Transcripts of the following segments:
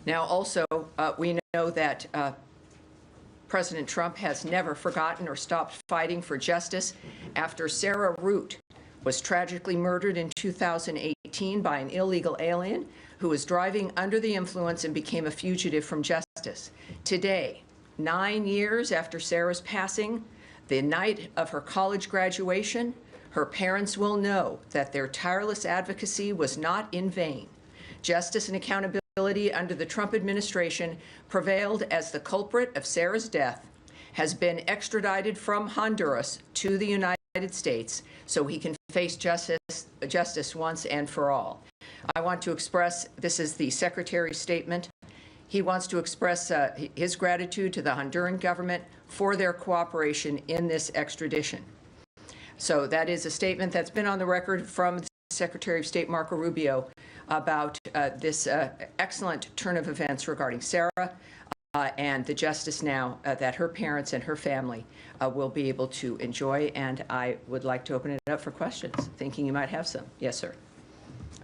Now, also, we know that President Trump has never forgotten or stopped fighting for justice after Sarah Root was tragically murdered in 2018 by an illegal alien who was driving under the influence and became a fugitive from justice. Today, 9 years after Sarah's passing, the night of her college graduation, her parents will know that their tireless advocacy was not in vain. Justice and accountability under the Trump administration prevailed as the culprit of Sarah's death has been extradited from Honduras to the United States so he can face justice once and for all. I want to express, this is the Secretary's statement, he wants to express his gratitude to the Honduran government for their cooperation in this extradition. So that is a statement that's been on the record from the Secretary of State Marco Rubio about this excellent turn of events regarding Sarah and the justice now that her parents and her family will be able to enjoy. And I would like to open it up for questions, thinking you might have some. Yes, sir.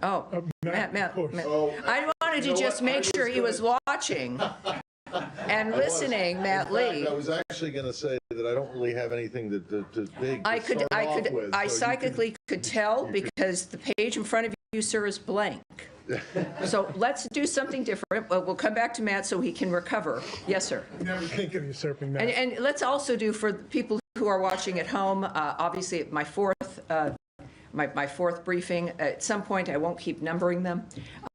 Oh, Matt. I wanted to just make sure he was watching and listening, Matt Lee. I was actually going to say that I don't really have anything to big I psychically could tell because the page in front of you, sir, is blank. So let's do something different. We'll come back to Matt so he can recover. Yes, sir. Never think of usurping Matt. And let's also do, for people who are watching at home, obviously my fourth briefing. At some point, I won't keep numbering them,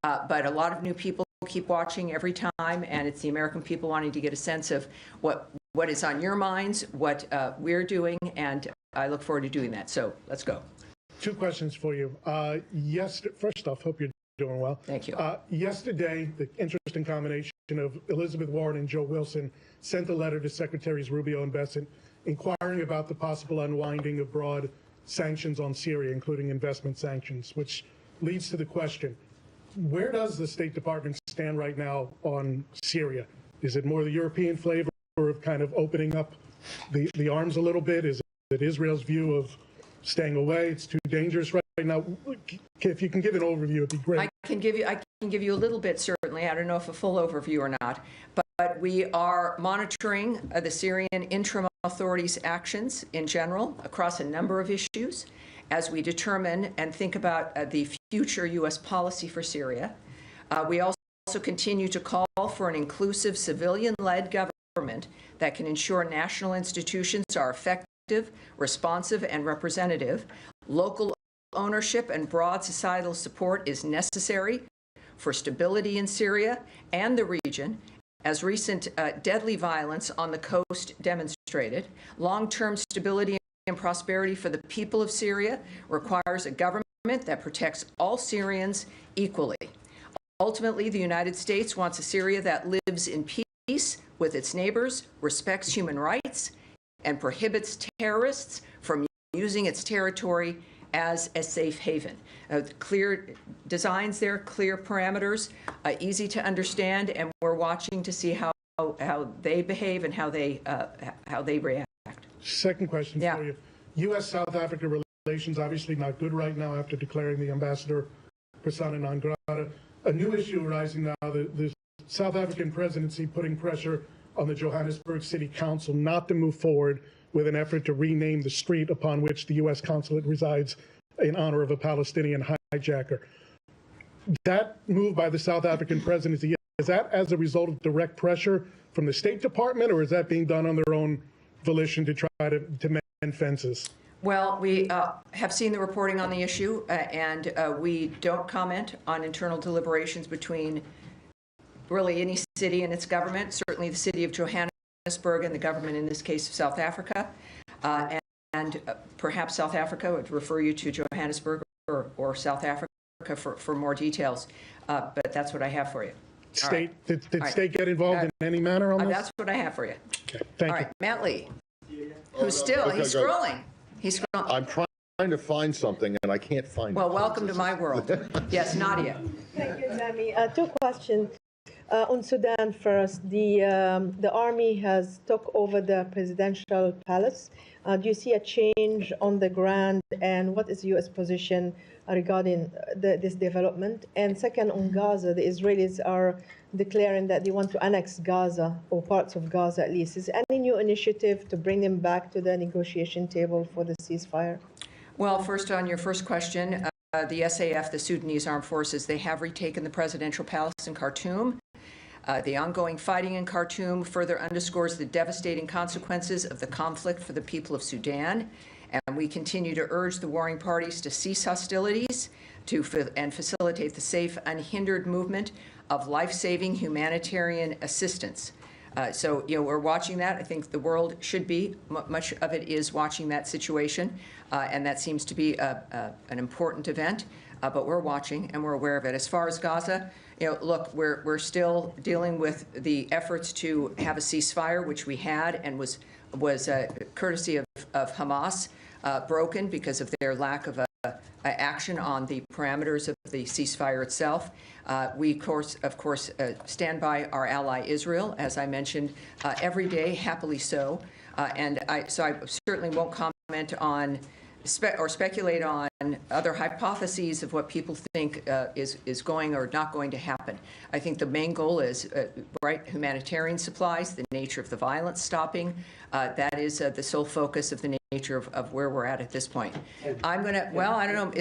but a lot of new people keep watching every time, and it's the American people wanting to get a sense of what is on your minds, what we're doing, and I look forward to doing that. So let's go. 2 questions for you. First off, hope you're doing well. Thank you. Yesterday, the interesting combination of Elizabeth Warren and Joe Wilson sent a letter to Secretaries Rubio and Bessent inquiring about the possible unwinding of broad sanctions on Syria, including investment sanctions, which leads to the question, where does the State Department stand right now on Syria? Is it more the European flavor of kind of opening up the arms a little bit? Is it Israel's view of staying away? It's too dangerous right now. If you can give an overview, it'd be great. I can give you a little bit, certainly. I don't know if a full overview or not, but we are monitoring the Syrian interim authorities' actions in general across a number of issues as we determine and think about the future U.S. policy for Syria. We also continue to call for an inclusive civilian-led government that can ensure national institutions are effective, responsive, and representative. Local ownership and broad societal support is necessary for stability in Syria and the region, as recent deadly violence on the coast demonstrated. Long-term stability and prosperity for the people of Syria requires a government that protects all Syrians equally. Ultimately, the United States wants a Syria that lives in peace with its neighbors, respects human rights, and prohibits terrorists from using its territory as a safe haven. Clear designs there, clear parameters, easy to understand, and we're watching to see how they behave and how they react. Second question for you. U.S.-South Africa relations obviously not good right now after declaring the ambassador persona non grata. A new issue arising now, the South African presidency putting pressure on the Johannesburg City Council not to move forward with an effort to rename the street upon which the U.S. consulate resides in honor of a Palestinian hijacker. That move by the South African presidency, is that as a result of direct pressure from the State Department, or is that being done on their own volition to try to mend fences? Well, we have seen the reporting on the issue, and we don't comment on internal deliberations between really any city and its government, certainly the city of Johannesburg and the government, in this case of South Africa. And perhaps South Africa would refer you to Johannesburg or South Africa for more details. But that's what I have for you. State, did state get involved in any manner on this? That's what I have for you. Okay, thank you. All right, Matt Lee, who's still, he's scrolling. He's scrolling. I'm trying to find something, and I can't find it. Well, welcome to my world. Yes, Nadia. Thank you, Tammy. 2 questions. On Sudan first, the army has took over the presidential palace. Do you see a change on the ground, and what is the U.S. position regarding this development? And second, on Gaza, the Israelis are declaring that they want to annex Gaza, or parts of Gaza at least. Is any new initiative to bring them back to the negotiation table for the ceasefire? Well, first on your first question, the SAF, the Sudanese Armed Forces, they have retaken the presidential palace in Khartoum. The ongoing fighting in Khartoum further underscores the devastating consequences of the conflict for the people of Sudan, and we continue to urge the warring parties to cease hostilities and facilitate the safe, unhindered movement of life-saving humanitarian assistance. So, we're watching that. I think the world should be. Much of it is watching that situation, and that seems to be an important event. But we're watching and we're aware of it. As far as Gaza, look, we're still dealing with the efforts to have a ceasefire, which we had and was courtesy of Hamas, broken because of their lack of action on the parameters of the ceasefire itself. We, of course, stand by our ally Israel, as I mentioned, every day, happily so. So I certainly won't comment on or speculate on other hypotheses of what people think is going or not going to happen. I think the main goal is, humanitarian supplies, the nature of the violence stopping. That is the sole focus of the nature of where we're at this point. I don't know.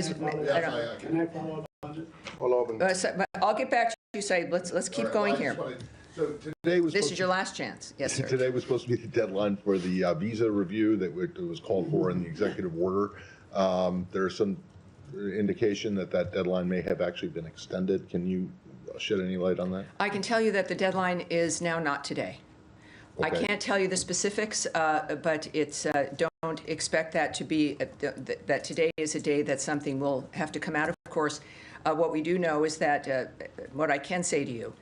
Can I follow up on it? Follow up. I'll get back to you, Said. Let's keep going here. So today was This is your last chance. Yes, sir. Today was supposed to be the deadline for the visa review that was called for in the executive order. There's some indication that deadline may have actually been extended. Can you shed any light on that? I can tell you that the deadline is now not today. Okay. I can't tell you the specifics, but it's don't expect that to be that today is a day that something will have to come out. Of course, what we do know is that what I can say to you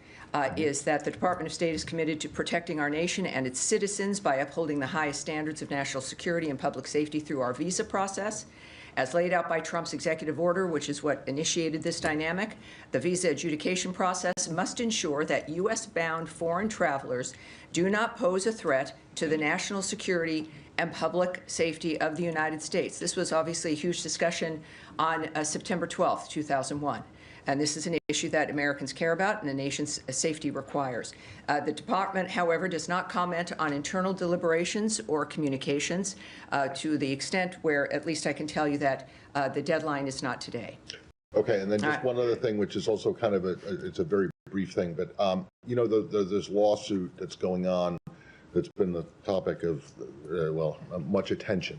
is that the Department of State is committed to protecting our nation and its citizens by upholding the highest standards of national security and public safety through our visa process. As laid out by Trump's executive order, which is what initiated this dynamic, the visa adjudication process must ensure that U.S.-bound foreign travelers do not pose a threat to the national security and public safety of the United States. This was obviously a huge discussion on September 12th, 2001. And this is an issue that Americans care about and the nation's safety requires. The department, however, does not comment on internal deliberations or communications to the extent where, at least I can tell you that the deadline is not today. Okay, and then just one other thing, which is also kind of it's a very brief thing, but this lawsuit that's going on that's been the topic of, much attention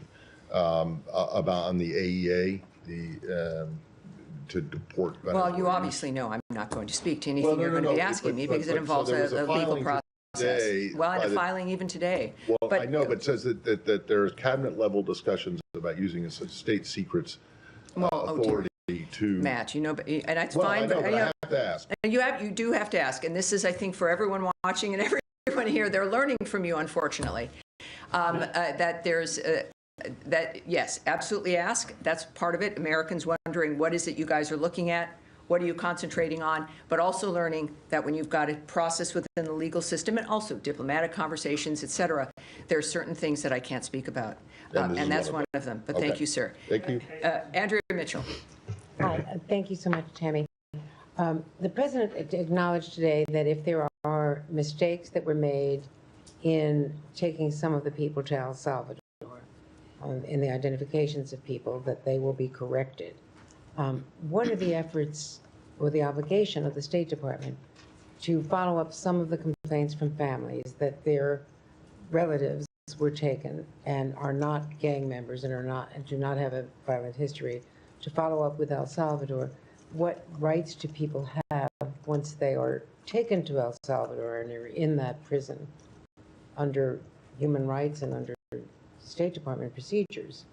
about on the AEA, to deport Venezuela. Well, you obviously know I'm not going to speak to anything you're going to be asking me because it involves a legal process. And a filing even today. Well, I know, but it says that there's cabinet-level discussions about using a state secrets authority to... Matt, and that's fine. I know, but I have to ask. You do have to ask, and this is, I think, for everyone watching and everyone here, they're learning from you, unfortunately, that there's... yes, absolutely ask. That's part of it. Americans wondering, what is it you guys are looking at? What are you concentrating on? But also learning that when you've got a process within the legal system and also diplomatic conversations, et cetera, there are certain things that I can't speak about. And that's one of them. But thank you, sir. Thank you. Andrea Mitchell. Hi. Thank you so much, Tammy. The president acknowledged today that if there are mistakes that were made in taking some of the people to El Salvador, in the identifications of people, that they will be corrected. What are the efforts or the obligation of the State Department to follow up some of the complaints from families that their relatives were taken and are not gang members and do not have a violent history, to follow up with El Salvador? What rights do people have once they are taken to El Salvador and are in that prison under human rights and under State Department procedures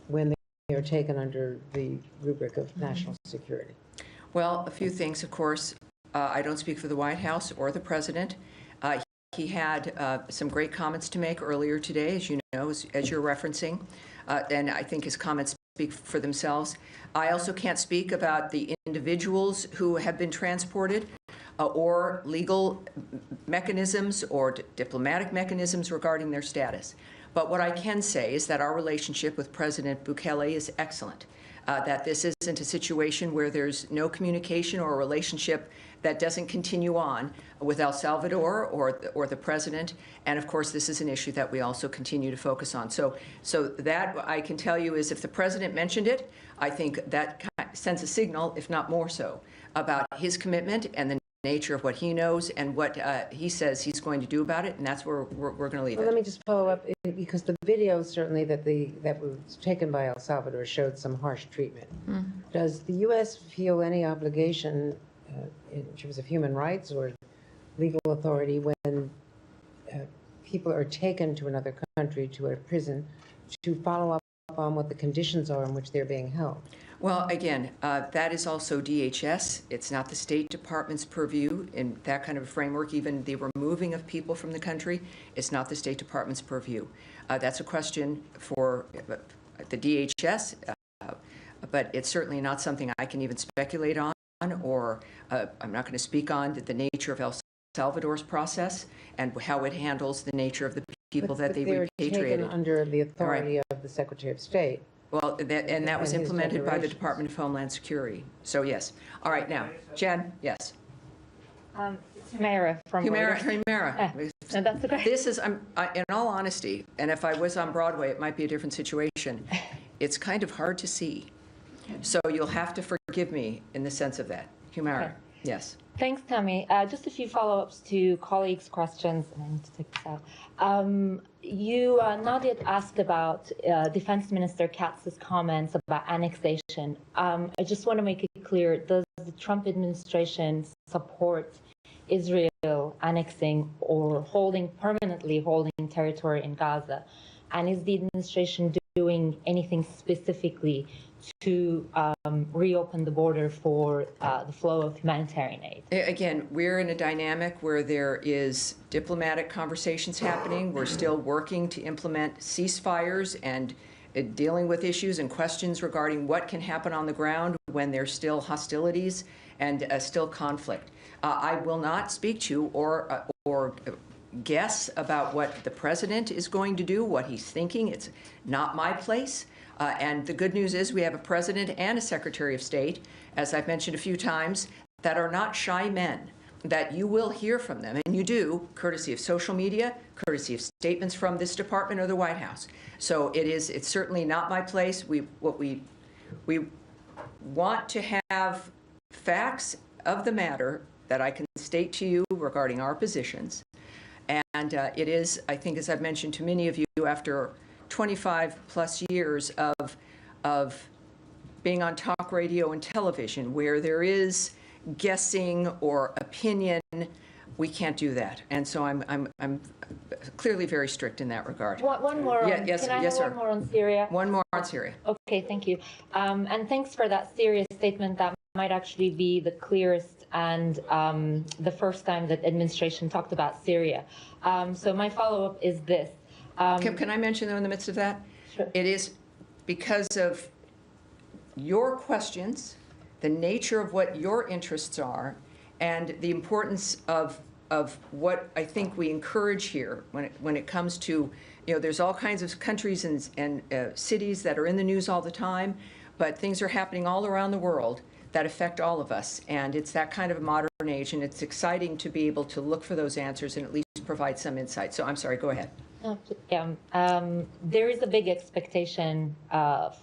when they are taken under the rubric of national security? Well, a few things, of course. I don't speak for the White House or the president. He had some great comments to make earlier today, as you know, as you're referencing, and I think his comments speak for themselves. I also can't speak about the individuals who have been transported or legal mechanisms or diplomatic mechanisms regarding their status. But what I can say is that our relationship with President Bukele is excellent. that this isn't a situation where there's no communication or a relationship that doesn't continue on with El Salvador or the president. And of course, this is an issue that we also continue to focus on. So that I can tell you is if the president mentioned it, I think that sends a signal, if not more so, about his commitment and the nature of what he knows and what he says he's going to do about it, and that's where we're going to leave it. Let me just follow up, because the video certainly that was taken by El Salvador showed some harsh treatment. Does the U.S. feel any obligation in terms of human rights or legal authority when people are taken to another country, to a prison, to follow up on what the conditions are in which they're being held? Well, again, that is also DHS. It's not the State Department's purview in that kind of a framework. Even the removing of people from the country is not the State Department's purview. That's a question for the DHS, but it's certainly not something I can even speculate on, or I'm not going to speak on the nature of El Salvador's process and how it handles the nature of the people that they repatriated. Taken under the authority of the Secretary of State. Well, that was implemented by the Department of Homeland Security. So, yes. All right, now, Jen, yes. Humera from Humera. No, that's okay. This is, in all honesty, and if I was on Broadway, it might be a different situation. It's kind of hard to see. So you'll have to forgive me in the sense of that. Humera, Okay. yes. Thanks, Tammy. Just a few follow-ups to colleagues' questions, and I need to take this out. Nadia asked about Defense Minister Katz's comments about annexation. I just want to make it clear, does the Trump administration support Israel annexing or permanently holding territory in Gaza? And is the administration doing anything specifically to reopen the border for the flow of humanitarian aid? Again, we're in a dynamic where there is diplomatic conversations happening. We're still working to implement ceasefires and dealing with issues and questions regarding what can happen on the ground when there's still hostilities and still conflict. I will not speak to or guess about what the president is going to do, what he's thinking. It's not my place. And the good news is we have a president and a secretary of state, as I've mentioned a few times, that are not shy men, that you will hear from them, and you do, courtesy of social media, courtesy of statements from this department or the White House. So it's certainly not my place. We want to have facts of the matter that I can state to you regarding our positions. And it is, I think, as I've mentioned to many of you, after 25 plus years of being on talk radio and television where there is guessing or opinion, we can't do that. And so I'm clearly very strict in that regard. One more. Yes, can I yes, have sir. one more on Syria? One more on Syria. Okay, thank you. And thanks for that serious statement. That might actually be the clearest and the first time that administration talked about Syria. So my follow-up is this. Can I mention, though, in the midst of that? Sure. It is because of your questions, the nature of what your interests are, and the importance of what I think we encourage here when it comes to, there's all kinds of countries and cities that are in the news all the time, but things are happening all around the world that affect all of us. And it's that kind of a modern age, and it's exciting to be able to look for those answers and at least provide some insight. So I'm sorry, go ahead. There is a big expectation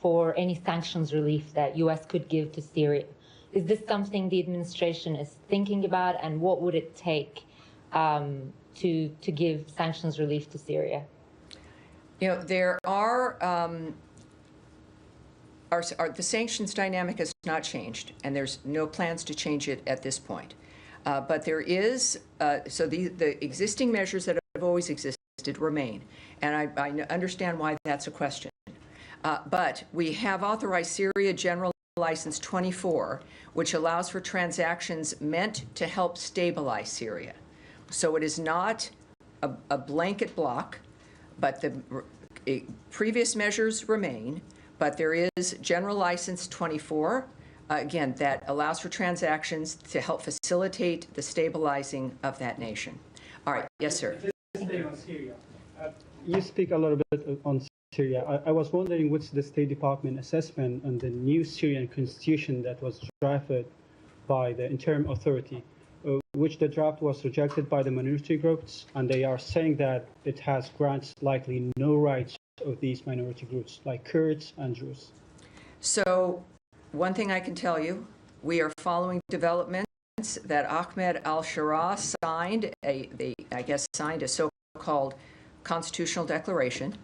for any sanctions relief that U.S. could give to Syria. Is this something the administration is thinking about, and what would it take to give sanctions relief to Syria? There the sanctions dynamic has not changed, and there's no plans to change it at this point. But there is, so the existing measures that have always existed remain, and I understand why that's a question. But we have authorized Syria General License 24, which allows for transactions meant to help stabilize Syria. So it is not a blanket block, but the previous measures remain, but there is General License 24, again, that allows for transactions to help facilitate the stabilizing of that nation. All right, yes, sir. Stay on Syria. You speak a little bit on Syria. I was wondering what's the State Department assessment on the new Syrian constitution that was drafted by the interim authority, which the draft was rejected by the minority groups, and they are saying that it has grants likely no rights of these minority groups, like Kurds and Druze. So one thing I can tell you, we are following developments that Ahmed al-Sharaa signed, signed a so-called constitutional declaration,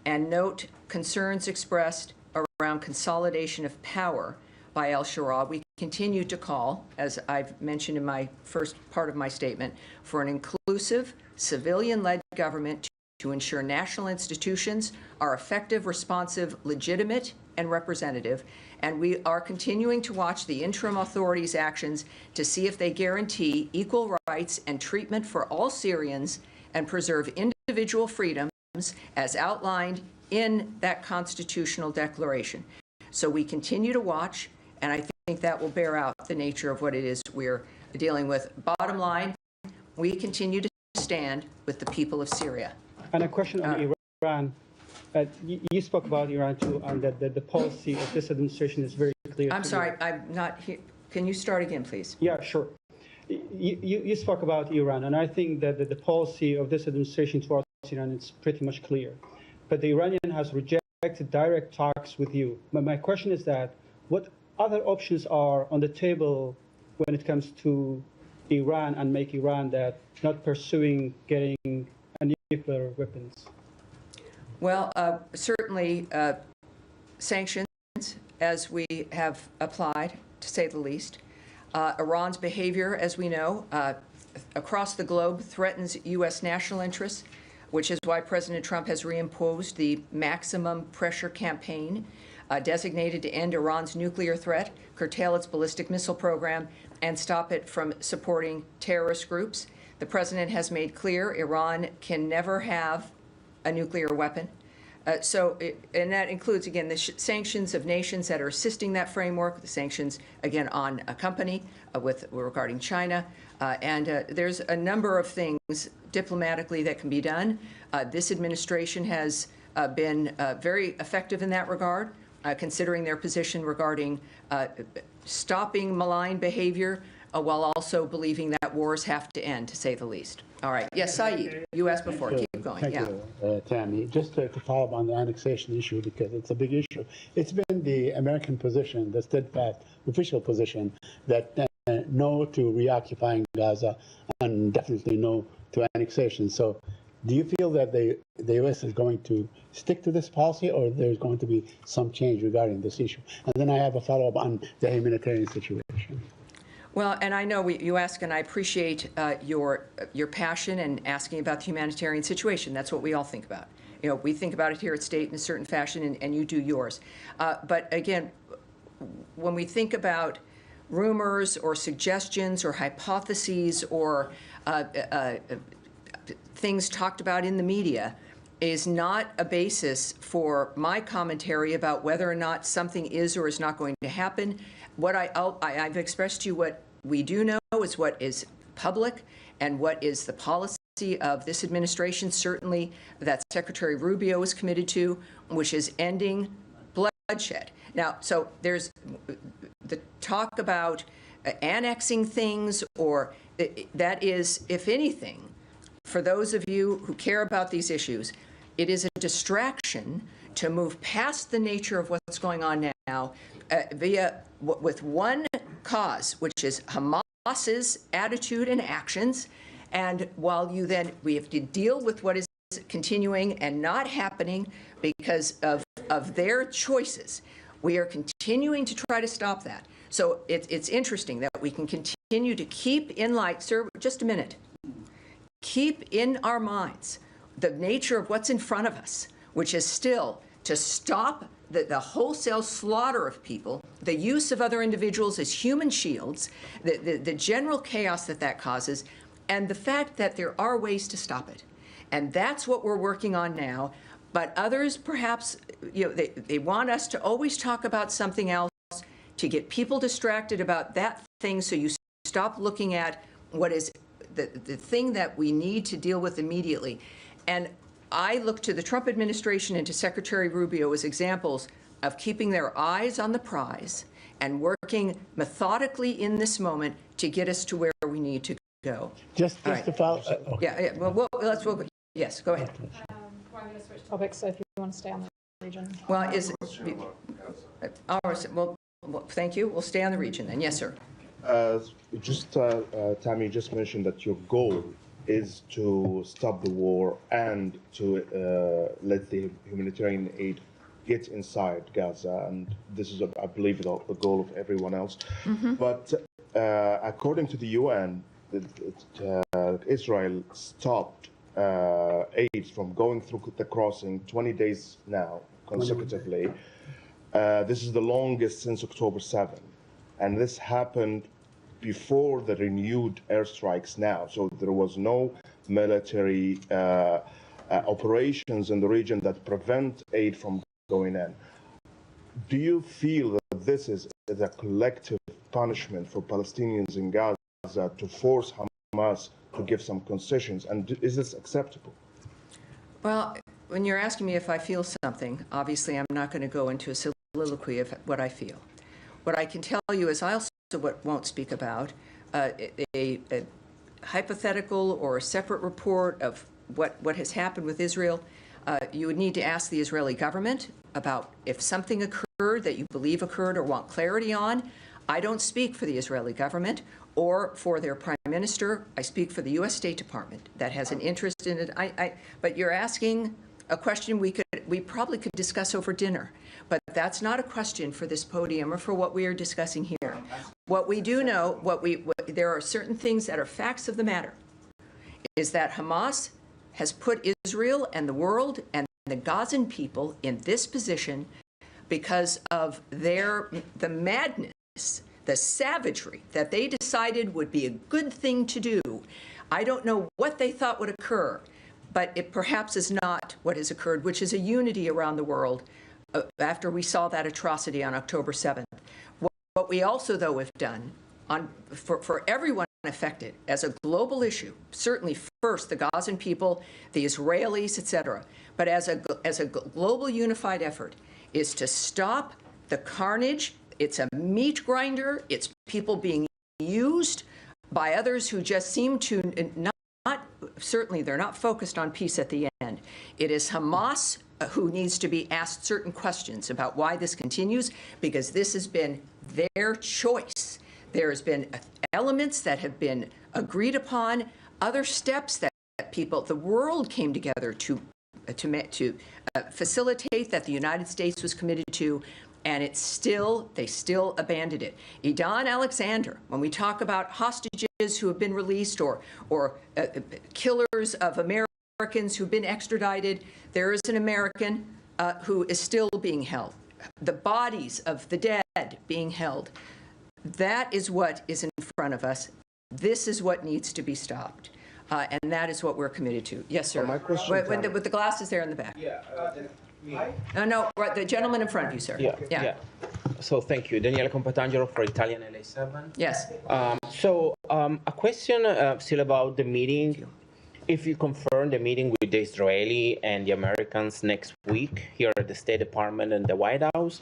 and note concerns expressed around consolidation of power by al-Sharaa. We continue to call, as I've mentioned in my first part of my statement, for an inclusive, civilian-led government to ensure national institutions are effective, responsive, legitimate, and representative. And we are continuing to watch the interim authorities' actions to see if they guarantee equal rights and treatment for all Syrians and preserve individual freedoms as outlined in that constitutional declaration. So we continue to watch, and I think that will bear out the nature of what it is we're dealing with. Bottom line, we continue to stand with the people of Syria. And a question on Iran. You spoke about Iran too, and that the policy of this administration is very clear. I'm sorry, I'm not here. Can you start again, please? Yeah, sure. You spoke about Iran, and I think that the policy of this administration towards Iran is pretty much clear. But the Iranian has rejected direct talks with you. My question is that what other options are on the table when it comes to Iran and make Iran that not pursuing getting nuclear weapons? Well, certainly sanctions, as we have applied, to say the least. Iran's behavior, as we know, across the globe threatens U.S. national interests, which is why President Trump has reimposed the maximum pressure campaign designated to end Iran's nuclear threat, curtail its ballistic missile program, and stop it from supporting terrorist groups. The president has made clear Iran can never have a nuclear weapon. And that includes, again, the sanctions of nations that are assisting that framework, the sanctions, again, on a company regarding China. There's a number of things diplomatically that can be done. This administration has been very effective in that regard, considering their position regarding stopping malign behavior, while also believing that wars have to end, to say the least. All right. Yes, Saeed, you asked before. Keep going. Thank you, Tammy. Just to follow up on the annexation issue, because it's a big issue. It's been the American position, the steadfast official position, that no to reoccupying Gaza and definitely no to annexation. So do you feel that the U.S. is going to stick to this policy, or there's going to be some change regarding this issue? And then I have a follow-up on the humanitarian situation. Well, and I know you ask, and I appreciate your passion and asking about the humanitarian situation. That's what we all think about. You know, we think about it here at State in a certain fashion, and you do yours. But again, when we think about rumors or suggestions or hypotheses or things talked about in the media, is not a basis for my commentary about whether or not something is or is not going to happen. What I've expressed to you what we do know is what is public and what is the policy of this administration, certainly that Secretary Rubio is committed to, which is ending bloodshed. Now, so there's the talk about annexing things, or that is, if anything, for those of you who care about these issues, it is a distraction to move past the nature of what's going on now with one cause, which is Hamas's attitude and actions. And while we have to deal with what is continuing and not happening because of their choices, we are continuing to try to stop that. So it's interesting that we can continue to keep in light, sir, just a minute, keep in our minds the nature of what's in front of us, which is still to stop the wholesale slaughter of people, the use of other individuals as human shields, the general chaos that causes, and the fact that there are ways to stop it. And that's what we're working on now. But others, perhaps, they want us to always talk about something else to get people distracted about that thing, so you stop looking at what is the thing that we need to deal with immediately. And I look to the Trump administration and to Secretary Rubio as examples of keeping their eyes on the prize and working methodically in this moment to get us to where we need to go. Just right. to follow. Yeah, well, yes, go ahead. I'm going to switch topics, so if you want to stay on the region. Well, well, thank you. We'll stay on the region then. Yes, sir. Tammy, you just mentioned that your goal is to stop the war and to let the humanitarian aid get inside Gaza, and this is, I believe, the goal of everyone else. Mm-hmm. But according to the UN, Israel stopped aid from going through the crossing 20 days now, consecutively. This is the longest since October 7, and this happened before the renewed airstrikes now. So there was no military operations in the region that prevent aid from going in. Do you feel that this is a collective punishment for Palestinians in Gaza to force Hamas to give some concessions, and is this acceptable? Well, when you're asking me if I feel something, obviously I'm not going to go into a soliloquy of what I feel. What I can tell you is I also won't speak about a hypothetical or a separate report of what has happened with Israel. You would need to ask the Israeli government about if something occurred that you believe occurred or want clarity on. I don't speak for the Israeli government or for their prime minister. I speak for the U.S. State Department that has an interest in it. But you're asking a question we probably could discuss over dinner. But that's not a question for this podium or for what we are discussing here. What we do know, there are certain things that are facts of the matter, is that Hamas has put Israel and the world and the Gazan people in this position because of the madness, the savagery that they decided would be a good thing to do. I don't know what they thought would occur, but it perhaps is not what has occurred, which is a unity around the world after we saw that atrocity on October 7th. What we also, though, have done for everyone affected as a global issue, certainly first the Gazan people, the Israelis, etc., but as a global unified effort, is to stop the carnage. It's a meat grinder. It's people being used by others who just seem to certainly they're not focused on peace at the end. It is Hamas who needs to be asked certain questions about why this continues, because this has been their choice. There's been elements that have been agreed upon, other steps that the world came together to facilitate that the United States was committed to, and they still abandoned it. Idan Alexander, when we talk about hostages who have been released or killers of Americans who've been extradited, there is an American who is still being held. The bodies of the dead being held. That is what is in front of us. This is what needs to be stopped. And that is what we're committed to. Yes, sir. My question, with the glasses there in the back. Yeah. No, right, the gentleman in front of you, sir. Yeah. So thank you. Daniele Compatangelo for Italian LA7. Yes. A question still about the meeting. If you confirm the meeting with the Israeli and the Americans next week here at the State Department and the White House,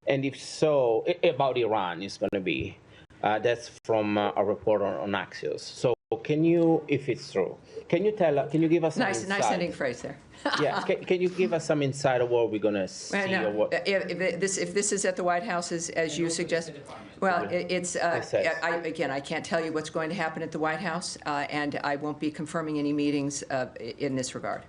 and if so, about Iran is going to be. That's from a report on Axios. So can you, if it's true, can you give us some insight? Nice ending phrase there. Yes. Can you give us some insight of what we're going to see? No. Or what? If this is at the White House, as you suggest, well, it's again, I can't tell you what's going to happen at the White House, and I won't be confirming any meetings in this regard.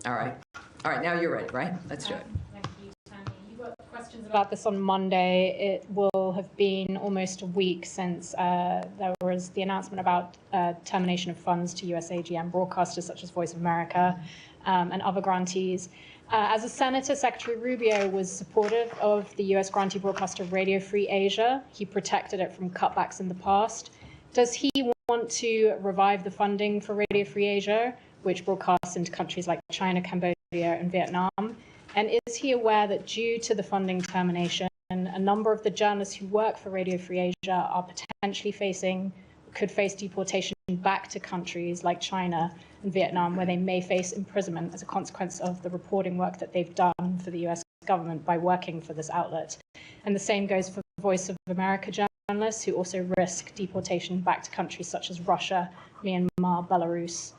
All right. Now you're ready, right? Let's do it. Thank you, Tammy. You got questions about this on Monday. It will have been almost a week since there was the announcement about termination of funds to US AGM broadcasters such as Voice of America and other grantees. As a senator, Secretary Rubio was supportive of the US grantee broadcaster Radio Free Asia. He protected it from cutbacks in the past. Does he want to revive the funding for Radio Free Asia, which broadcasts into countries like China, Cambodia, and Vietnam? And is he aware that due to the funding termination, a number of the journalists who work for Radio Free Asia are potentially could face deportation back to countries like China in Vietnam, where they may face imprisonment as a consequence of the reporting work that they've done for the US government by working for this outlet. And the same goes for Voice of America journalists, who also risk deportation back to countries such as Russia, Myanmar, Belarus,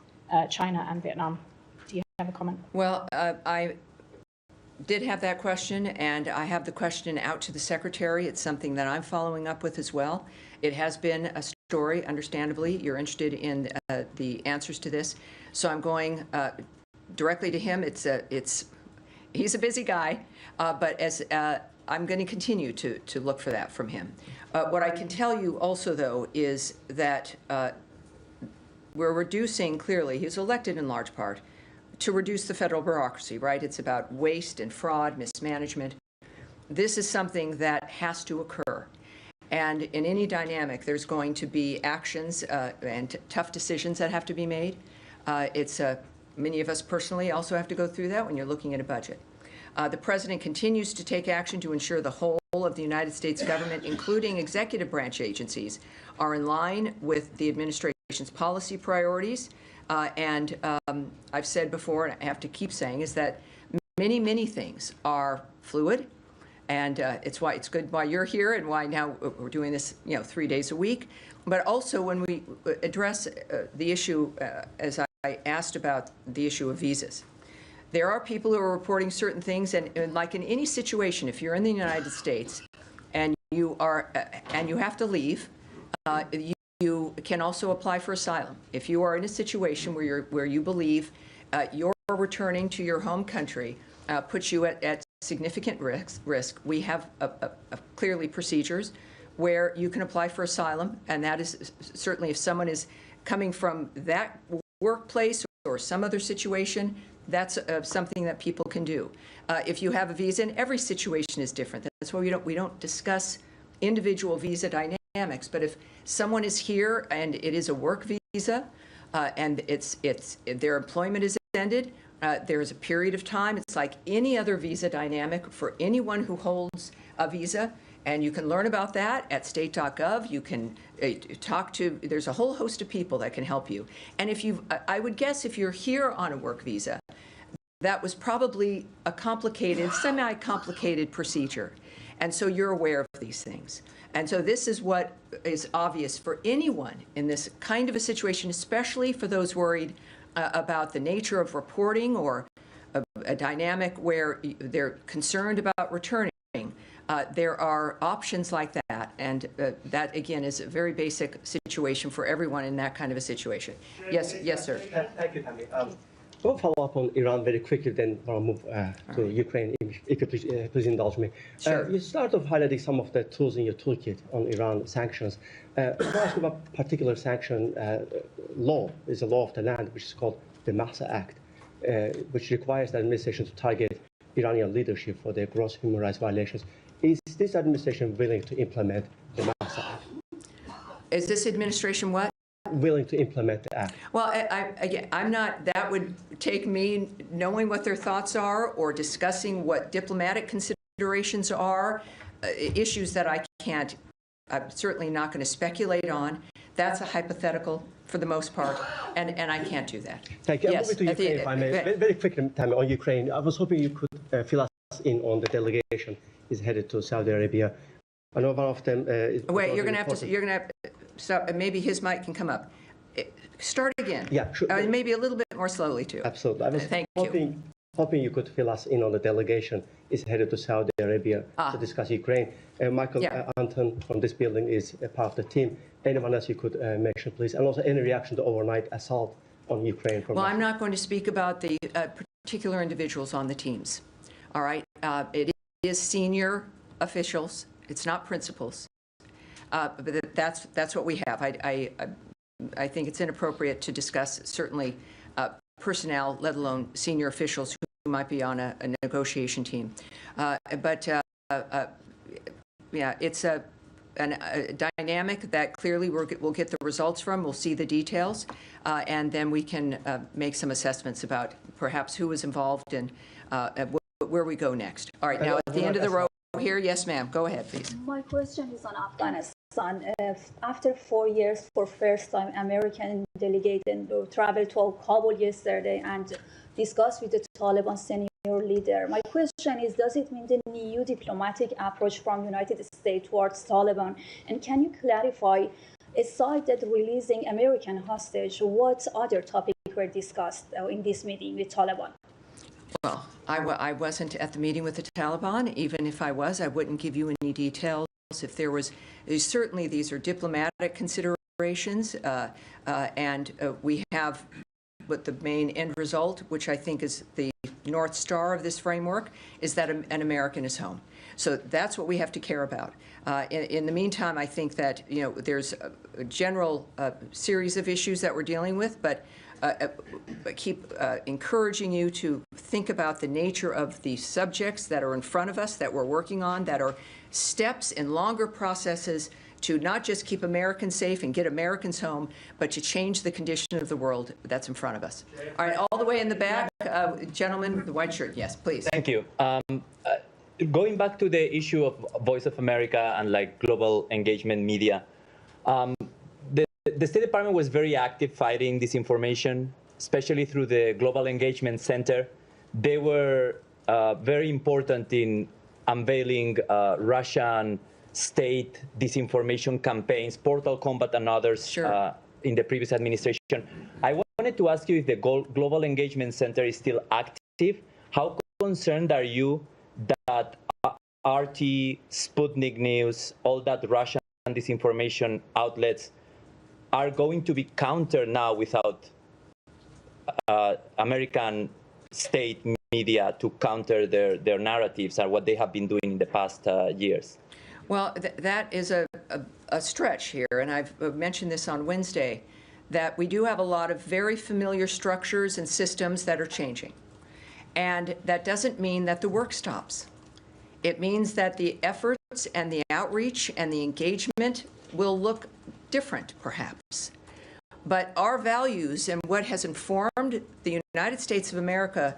China, and Vietnam. Do you have a comment? Well, I did have that question, and I have the question out to the Secretary. It's something that I'm following up with as well. It has been a story, understandably. You're interested in the answers to this. So I'm going directly to him. He's a busy guy, but I'm going to continue to look for that from him. What I can tell you also, though, is that we're reducing, clearly, he was elected in large part to reduce the federal bureaucracy, right? It's about waste and fraud, mismanagement. This is something that has to occur. And in any dynamic, there's going to be actions and tough decisions that have to be made. Many of us personally also have to go through that when you're looking at a budget. The President continues to take action to ensure the whole of the United States government, including executive branch agencies, are in line with the administration's policy priorities. And I've said before, and I have to keep saying, is that many, many things are fluid. And it's good why you're here and why now we're doing this, 3 days a week. But also when we address the issue, as I asked about the issue of visas, there are people who are reporting certain things, and like in any situation, if you're in the United States and you have to leave, you can also apply for asylum. If you are in a situation where you believe your returning to your home country puts you at significant risk, we have clearly procedures where you can apply for asylum, and that is certainly if someone is coming from that workplace or some other situation, that's something that people can do. If you have a visa, and every situation is different. That's why we don't discuss individual visa dynamics. But if someone is here and it is a work visa, and their employment is ended, there is a period of time. It's like any other visa dynamic for anyone who holds a visa. And you can learn about that at state.gov. You can there's a whole host of people that can help you. And I would guess if you're here on a work visa, that was probably a complicated, semi-complicated procedure. And so you're aware of these things. And so this is what is obvious for anyone in this kind of a situation, especially for those worried about the nature of reporting or a dynamic where they're concerned about returning. There are options like that, and that, again, is a very basic situation for everyone in that kind of a situation. Yes, sir. Thank you, Tammy. We'll follow up on Iran very quickly, then I'll move to Ukraine, if you please indulge me. Sure. You started highlighting some of the tools in your toolkit on Iran sanctions. I want to ask about a particular sanction law. It's a law of the land, which is called the Mahsa Act, which requires the administration to target Iranian leadership for their gross human rights violations. Is this administration willing to implement the Mahsa Act? Is this administration what? Willing to implement the act? Well, I'm not. That would take me knowing what their thoughts are or discussing what diplomatic considerations are, issues that I'm certainly not going to speculate on. That's a hypothetical for the most part, and I can't do that. Thank you. Yes, I'm moving to Ukraine, if I may. Very quickly, Tammy, on Ukraine. I was hoping you could fill us in on the delegation is headed to Saudi Arabia. I know one of them is... Wait, you're going to have to, so maybe his mic can come up. Start again. Yeah, sure. Maybe a little bit more slowly, too. Absolutely. I was Thank hoping you could fill us in on the delegation is headed to Saudi Arabia to discuss Ukraine. Michael Anton from this building is a part of the team. Anyone else you could mention, please? And also any reaction to overnight assault on Ukraine? Well, I'm not going to speak about the particular individuals on the teams. All right? It is senior officials. It's not principals. But that's what we have. I think it's inappropriate to discuss certainly personnel, let alone senior officials who might be on a negotiation team. It's a dynamic that clearly we'll get the results from. We'll see the details, and then we can make some assessments about perhaps who was involved and where we go next. All right, now at the end of the row here, yes, ma'am. Go ahead, please. My question is on Afghanistan. After 4 years, for first time, American delegate and traveled to Kabul yesterday and discussed with the Taliban senior leader. My question is, does it mean the new diplomatic approach from United States towards Taliban? And can you clarify, aside that releasing American hostage, what other topics were discussed in this meeting with Taliban? Well, I wasn't at the meeting with the Taliban. Even if I was, I wouldn't give you any details. If there was, certainly these are diplomatic considerations, and we have what the main end result, which I think is the North Star of this framework, is that an American is home. So that's what we have to care about. In the meantime, I think that there's a general series of issues that we're dealing with, but keep encouraging you to think about the nature of the subjects that are in front of us, that we're working on, that are steps in longer processes to not just keep Americans safe and get Americans home, but to change the condition of the world that's in front of us. All right, all the way in the back, gentleman, the white shirt, yes, please. Thank you. Going back to the issue of Voice of America and global engagement media, the State Department was very active fighting disinformation, especially through the Global Engagement Center. They were very important in unveiling Russian state disinformation campaigns, Portal Combat and others. Sure. In the previous administration. I wanted to ask you if the Global Engagement Center is still active. How concerned are you that RT, Sputnik News, all that Russian disinformation outlets are going to be countered now without American state media to counter their narratives and what they have been doing in the past years? Well, that is a stretch here, and I've mentioned this on Wednesday, that we do have a lot of very familiar structures and systems that are changing. And that doesn't mean that the work stops. It means that the efforts and the outreach and the engagement will look different, perhaps. But our values and what has informed the United States of America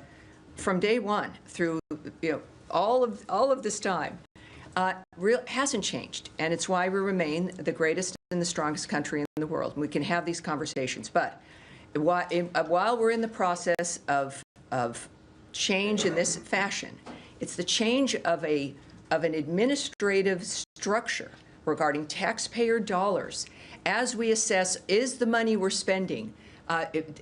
from day one through all of this time hasn't changed, and it's why we remain the greatest and the strongest country in the world. We can have these conversations, but while we're in the process of change in this fashion, it's the change of an administrative structure regarding taxpayer dollars as we assess, is the money we're spending,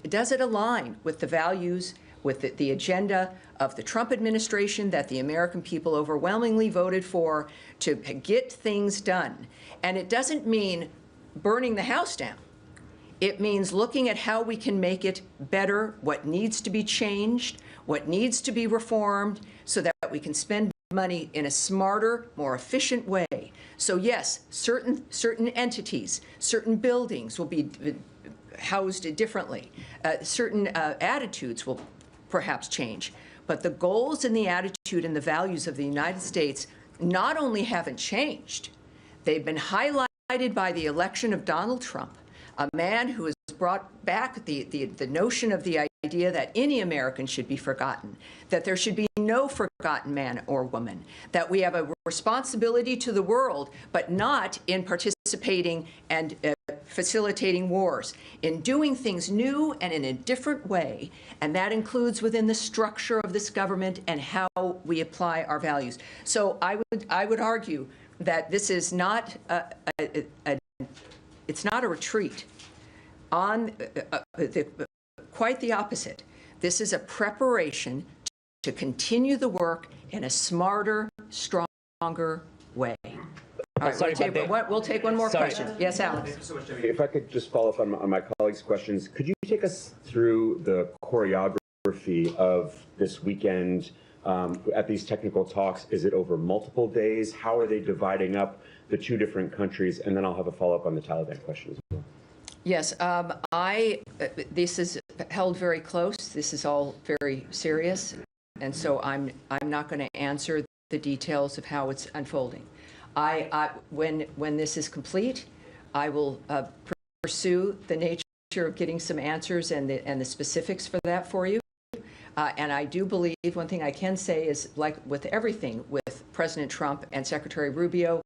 does it align with the values, with the agenda of the Trump administration that the American people overwhelmingly voted for to get things done? And it doesn't mean burning the house down. It means looking at how we can make it better, what needs to be changed, what needs to be reformed, so that we can spend money in a smarter, more efficient way. So yes, certain entities, certain buildings will be housed differently. Certain attitudes will perhaps change. But the goals and the attitude and the values of the United States not only haven't changed, they've been highlighted by the election of Donald Trump, a man who has brought back the notion of the idea that any American should be forgotten, that there should be no forgotten man or woman, that we have a responsibility to the world, but not in participating and facilitating wars, in doing things new and in a different way, and that includes within the structure of this government and how we apply our values. So I would argue that this is not it's not a retreat. Quite the opposite. This is a preparation to continue the work in a smarter, stronger way. All right, we'll take one more question. Yes, Alex. Thank you so much, Tammy. If I could just follow up on my colleagues' questions, could you take us through the choreography of this weekend at these technical talks? Is it over multiple days? How are they dividing up the two different countries? And then I'll have a follow-up on the Taliban question as well. Yes, this is held very close. This is all very serious, and so I'm not going to answer the details of how it's unfolding. When this is complete, I will pursue the nature of getting some answers and the specifics for that for you. And I do believe one thing I can say is, like with everything with President Trump and Secretary Rubio,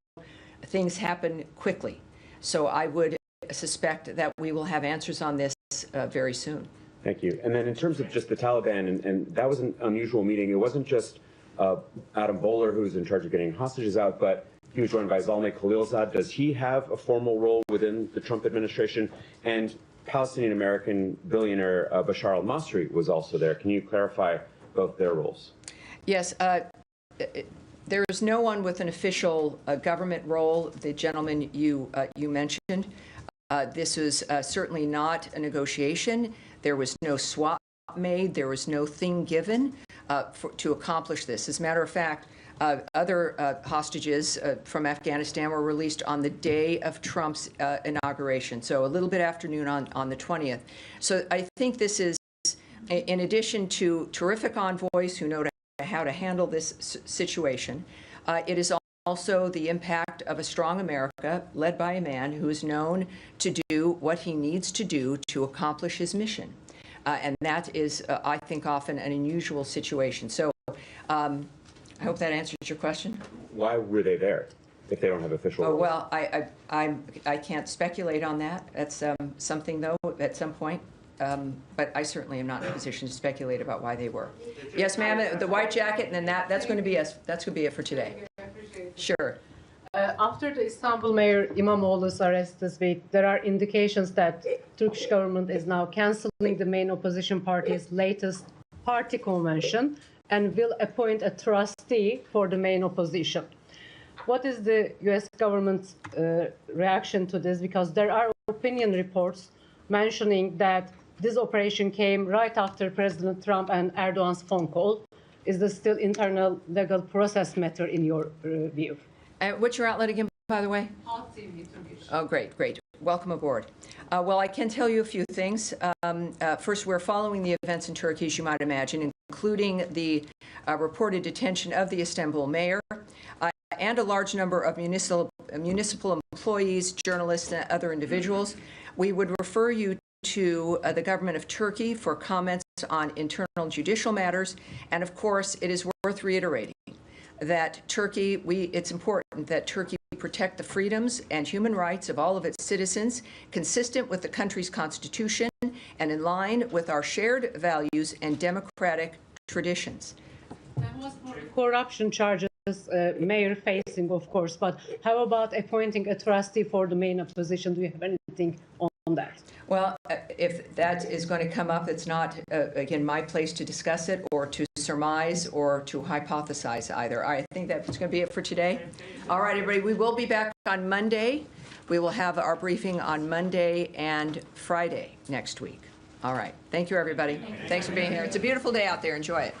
things happen quickly. So I would suspect that we will have answers on this this very soon. Thank you. And then in terms of just the Taliban, and that was an unusual meeting. It wasn't just Adam Bowler who's in charge of getting hostages out, but he was joined by Zalmay Khalilzad. Does he have a formal role within the Trump administration? And Palestinian-American billionaire Bashar al-Masri was also there. Can you clarify both their roles? Yes. There is no one with an official government role. The gentleman you mentioned. This was certainly not a negotiation. There was no swap made. There was no thing given to accomplish this. As a matter of fact, other hostages from Afghanistan were released on the day of Trump's inauguration, so a little bit afternoon on the 20th. So I think this is, in addition to terrific envoys who know how to handle this situation, it is also the impact of a strong America led by a man who is known to do what he needs to do to accomplish his mission. And that is, I think, often an unusual situation. So I hope that answers your question. Why were they there if they don't have official roles? Well, I can't speculate on that. That's something, though, at some point. But I certainly am not in a position to speculate about why they were. Yes, ma'am, the white jacket, and then that's going to be us. That's going to be it for today. Sure. After the Istanbul Mayor İmamoğlu's arrest this week, there are indications that Turkish government is now canceling the main opposition party's latest party convention and will appoint a trustee for the main opposition. What is the U.S. government's reaction to this? Because there are opinion reports mentioning that this operation came right after President Trump and Erdogan's phone call. Is this still internal legal process matter in your view? What's your outlet again, by the way? Oh, great, great. Welcome aboard. Well, I can tell you a few things. First, we're following the events in Turkey, as you might imagine, including the reported detention of the Istanbul mayor and a large number of municipal employees, journalists, and other individuals. We would refer you to the government of Turkey for comments on internal judicial matters. And of course, it is worth reiterating that it's important that Turkey protect the freedoms and human rights of all of its citizens, consistent with the country's constitution and in line with our shared values and democratic traditions. That was for corruption charges, mayor facing, of course, but how about appointing a trustee for the main opposition? Do you have anything on that? Well, if that is going to come up, it's not, again, my place to discuss it or to surmise or to hypothesize either. I think that's going to be it for today. All right, everybody, we will be back on Monday. We will have our briefing on Monday and Friday next week. All right. Thank you, everybody. Thanks for being here. It's a beautiful day out there. Enjoy it.